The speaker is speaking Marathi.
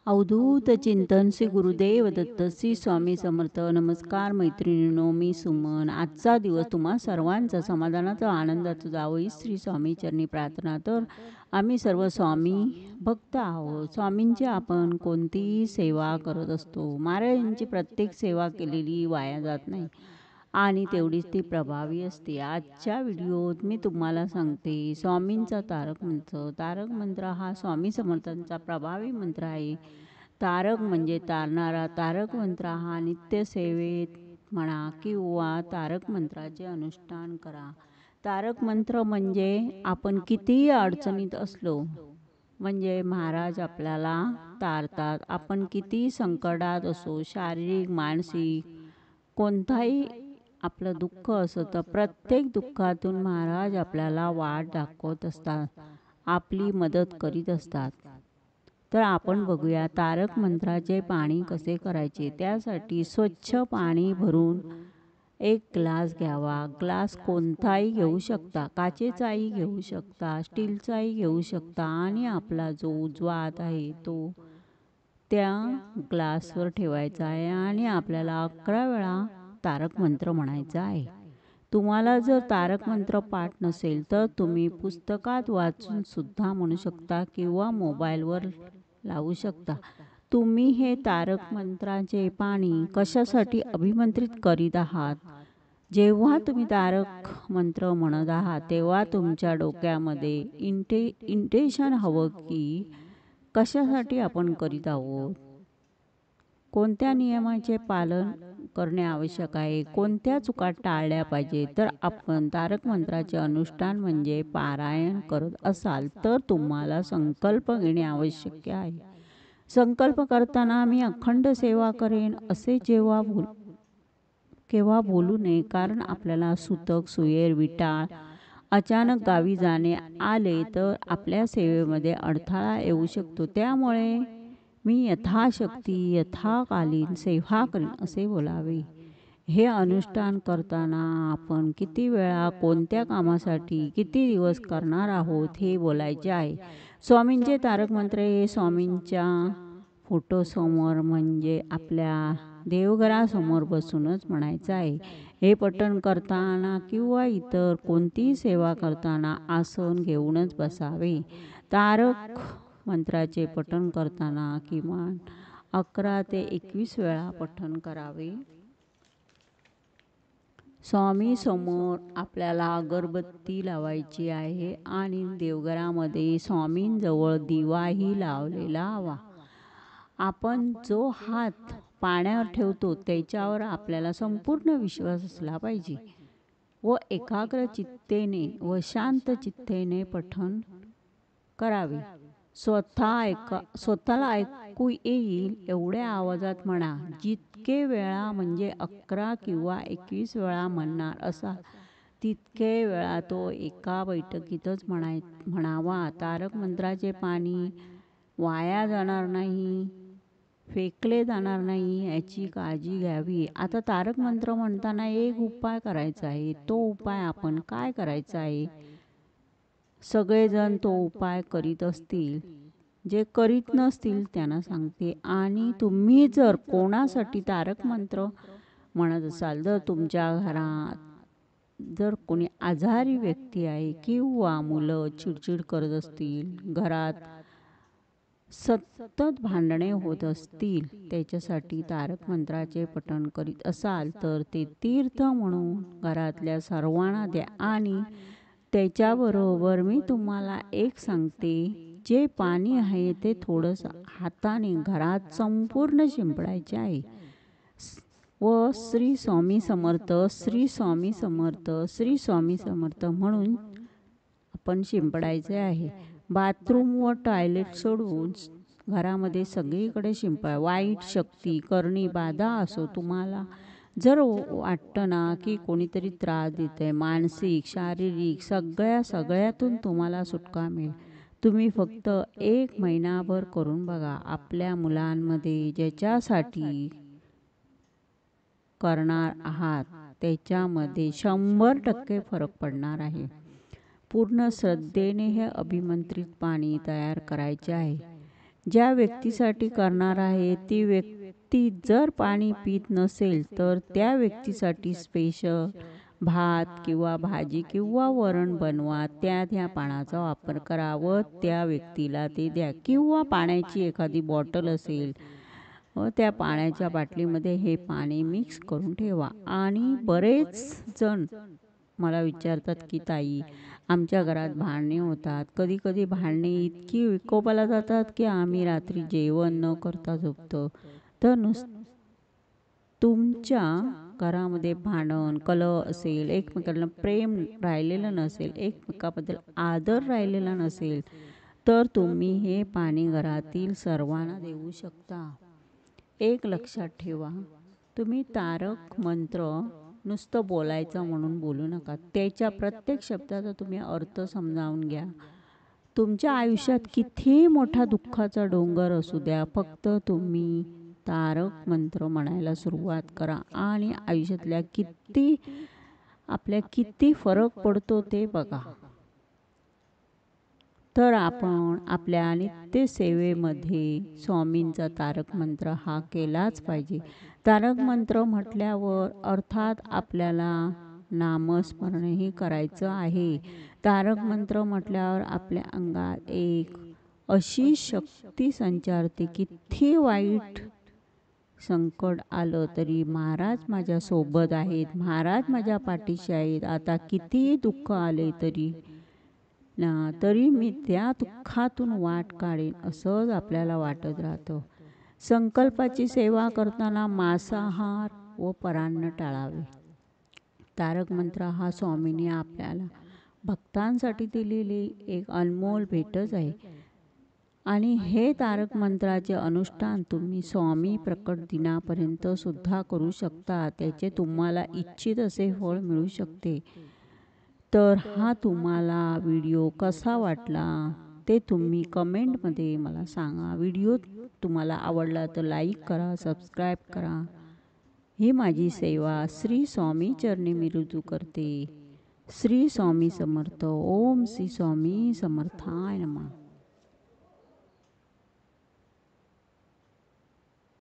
अवधूत चिंतन श्री गुरुदेव दत्त श्री स्वामी समर्थ. नमस्कार मैत्रिणींनो, मी सुमन. आजचा दिवस तुम्हा सर्वांचा समाधानाचा आनंदाचा जावो ही श्री स्वामी चरणी प्रार्थना. तर आम्ही सर्व स्वामी भक्त आहोत. स्वामींची आपण कोणतीही सेवा करत असतो. महाराजांची प्रत्येक सेवा केलेली वाया जात नाही आणि तेवढीच ती प्रभावी असते. आजच्या व्हिडिओत मी तुम्हाला सांगते स्वामींचा तारक मंत्र. तारक मंत्र हा स्वामी समर्थांचा प्रभावी मंत्र आहे. तारक म्हणजे तारणारा. तारक मंत्र हा नित्यसेवेत म्हणा किंवा तारक मंत्राचे अनुष्ठान करा. तारक मंत्र म्हणजे आपण कितीही अडचणीत असलो म्हणजे महाराज आपल्याला तारतात. आपण कितीही संकटात असो, शारीरिक मानसिक कोणताही आपलं दुःख असं तर प्रत्येक दुःखातून महाराज आपल्याला वाट दाखवत असतात, आपली मदत करीत असतात. तर आपण बघूया तारक मंत्राचे पाणी कसे करायचे. त्यासाठी स्वच्छ पाणी भरून एक ग्लास घ्यावा. ग्लास कोणताही घेऊ शकता, काचेचाही घेऊ शकता, स्टीलचाही घेऊ शकता आणि आपला जो उजवा हात आहे तो त्या ग्लासवर ठेवायचा आहे आणि आपल्याला 11 वेळा तारक मंत्र म्हणायचा आहे. तुम्हाला जर तारक मंत्र पाठ नसेल तर तुम्ही पुस्तकात वाचून सुद्धा म्हणू शकता किंवा मोबाईलवर लावू शकता. तुम्ही हे तारक मंत्राचे पाणी कशासाठी अभिमंत्रित करीत आहात? जेव्हा तुम्ही तारक मंत्र म्हणत आहात तेव्हा तुमच्या डोक्यामध्ये इंटेन्शन हवं की कशासाठी आपण करीत आहोत, कोणत्या नियमाचे पालन करणे आवश्यक आहे, कोणत्या चुका टाळल्या पाहिजे. तर आपण तारक मंत्राचे अनुष्ठान म्हणजे पारायण करत असाल तर तुम्हाला संकल्प घेणे आवश्यक आहे. संकल्प करताना मी अखंड सेवा करेन असे केव्हा बोलू नये, कारण आपल्याला सुतक सुयेर विटाळ अचानक गावी जाणे आले तर आपल्या सेवेमध्ये अडथळा येऊ शकतो. त्यामुळे मी यथाशक्ती यथाकालीन सेवा करीन असे बोलावे. हे अनुष्ठान करताना आपण किती वेळा कोणत्या कामासाठी किती दिवस करणार आहोत हे बोलायचे आहे. स्वामींचे तारक मंत्र हे स्वामींच्या फोटोसमोर म्हणजे आपल्या देवघरासमोर बसूनच म्हणायचं आहे. हे पठण करताना किंवा इतर कोणतीही सेवा करताना आसन घेऊनच बसावे. तारक मंत्राचे पठण करताना किमान 11 ते 21 वेळा पठण करावे. स्वामी समोर आपल्याला अगरबत्ती लावायची आहे आणि देवघरामध्ये स्वामींजवळ दिवाही लावलेला हवा. आपण जो हात पाण्यावर ठेवतो त्याच्यावर आपल्याला संपूर्ण विश्वास असला पाहिजे व एकाग्र चित्तेने व शांत चित्तेने पठण करावे. स्वतःला ऐकू येईल एवढ्या आवाजात म्हणा. जितके वेळा म्हणजे 11 किंवा 21 वेळा म्हणणार असा तितके वेळा तो एका बैठकीतच म्हणावा. तारक मंत्राचे पाणी वाया जाणार नाही, फेकले जाणार नाही याची काळजी घ्यावी. आता तारक मंत्र म्हणताना एक उपाय करायचा आहे. तो उपाय आपण काय करायचा आहे? सगळेजण तो उपाय करीत असतील, जे करीत नसतील त्यांना सांगते. आणि तुम्ही जर कोणासाठी तारक मंत्र म्हणत असाल, जर तुमच्या घरात जर कोणी आजारी व्यक्ती आहे किंवा मुलं चिडचिड करत असतील, घरात सतत भांडणे होत असतील, त्याच्यासाठी तारक मंत्राचे पठण करीत असाल तर ते तीर्थ म्हणून घरातल्या सर्वांना द्या. आणि त्याच्याबरोबर मी तुम्हाला एक सांगते, जे पाणी आहे ते थोडंसं हाताने घरात संपूर्ण शिंपडायचे आहे व श्री स्वामी समर्थ, श्री स्वामी समर्थ, श्री स्वामी समर्थ म्हणून आपण शिंपडायचे आहे. बाथरूम व टॉयलेट सोडून घरामध्ये सगळीकडे शिंपडा. वाईट शक्ती करणी बाधा असो, तुम्हाला जर वाटतं ना की कोणीतरी त्रास देते, मानसिक शारीरिक सगळ्यातून तुम्हाला सुटका मिळेल. तुम्ही फक्त 1 महिनाभर करून बघा. आपल्या मुलांमध्ये ज्याच्यासाठी करणार आहात त्याच्यामध्ये 100% फरक पडणार आहे. पूर्ण श्रद्धेने हे अभिमंत्रित पाणी तयार करायचे आहे. ज्या व्यक्तीसाठी करणार आहे ती व्यक्ती जर पाणी पित नसेल तर त्या व्यक्तीसाठी स्पेशल भात किंवा भाजी किंवा वरण बनवा. त्या पाण्याचा वापर करा व त्या व्यक्तीला ते द्या. किंवा पाण्याची एखादी बॉटल असेल व त्या पाण्याच्या बाटलीमध्ये हे पाणी मिक्स करून ठेवा. आणि बरेच जण मला विचारतात की ताई, आमच्या घरात भांडणे होतात. कधी-कधी भांडणे इतकी विकोपाला जातात की आम्ही रात्री जेवण न करता झोपतो. तर तुमच्या घरामध्ये भांडण, कलह असेल, एकमेकांना प्रेम राहिलेलं नसेल, एकमेकाबद्दल आदर राहिलेला नसेल, तर तुम्ही हे पाणी घरातील सर्वांना देऊ शकता. एक लक्षात ठेवा, तुम्ही तारक मंत्र नुसतं बोलायचं म्हणून बोलू नका. त्याच्या प्रत्येक शब्दाचा तुम्ही अर्थ समजावून घ्या. तुमच्या आयुष्यात कितीही मोठा दुःखाचा डोंगर असू द्या, फक्त तुम्ही तारक मंत्र म्हणायला सुरुवात करा आणि आयुष्यातल्या किती फरक पडतो ते बघा. तर आपण आपल्या नित्यसेवेमध्ये स्वामींचा तारक मंत्र हा केलाच पाहिजे. तारक मंत्र म्हटल्यावर अर्थात आपल्याला नामस्मरणही करायचं आहे. तारक मंत्र म्हटल्यावर आपल्या अंगात एक अशी शक्ती संचारते, किती वाईट संकट आलं तरी महाराज माझ्या सोबत आहेत, महाराज माझ्या पाठीशी आहेत. आता कितीही दुःख आले तरी मी त्या दुःखातून वाट काढेन असंच आपल्याला वाटत राहतं. संकल्पाची सेवा करताना मांसाहार व परान्न टाळावे. तारक मंत्र हा स्वामींनी आपल्याला भक्तांसाठी दिलेली एक अनमोल भेटच आहे. आणि हे तारक मंत्राचे अनुष्ठान तुम्ही स्वामी प्रकट दिनापर्यंत सुद्धा करू शकता. त्याचे तुम्हाला इच्छित असे फळ मिळू शकते. तर हा तुम्हाला व्हिडिओ कसा वाटला ते तुम्ही कमेंटमध्ये मला सांगा. व्हिडिओ तुम्हाला आवडला तर लाईक करा, सबस्क्राईब करा. ही माझी सेवा श्री स्वामी चरणी मी रुजू करते. श्री स्वामी समर्थ. ओम श्री स्वामी समर्थाय नमः.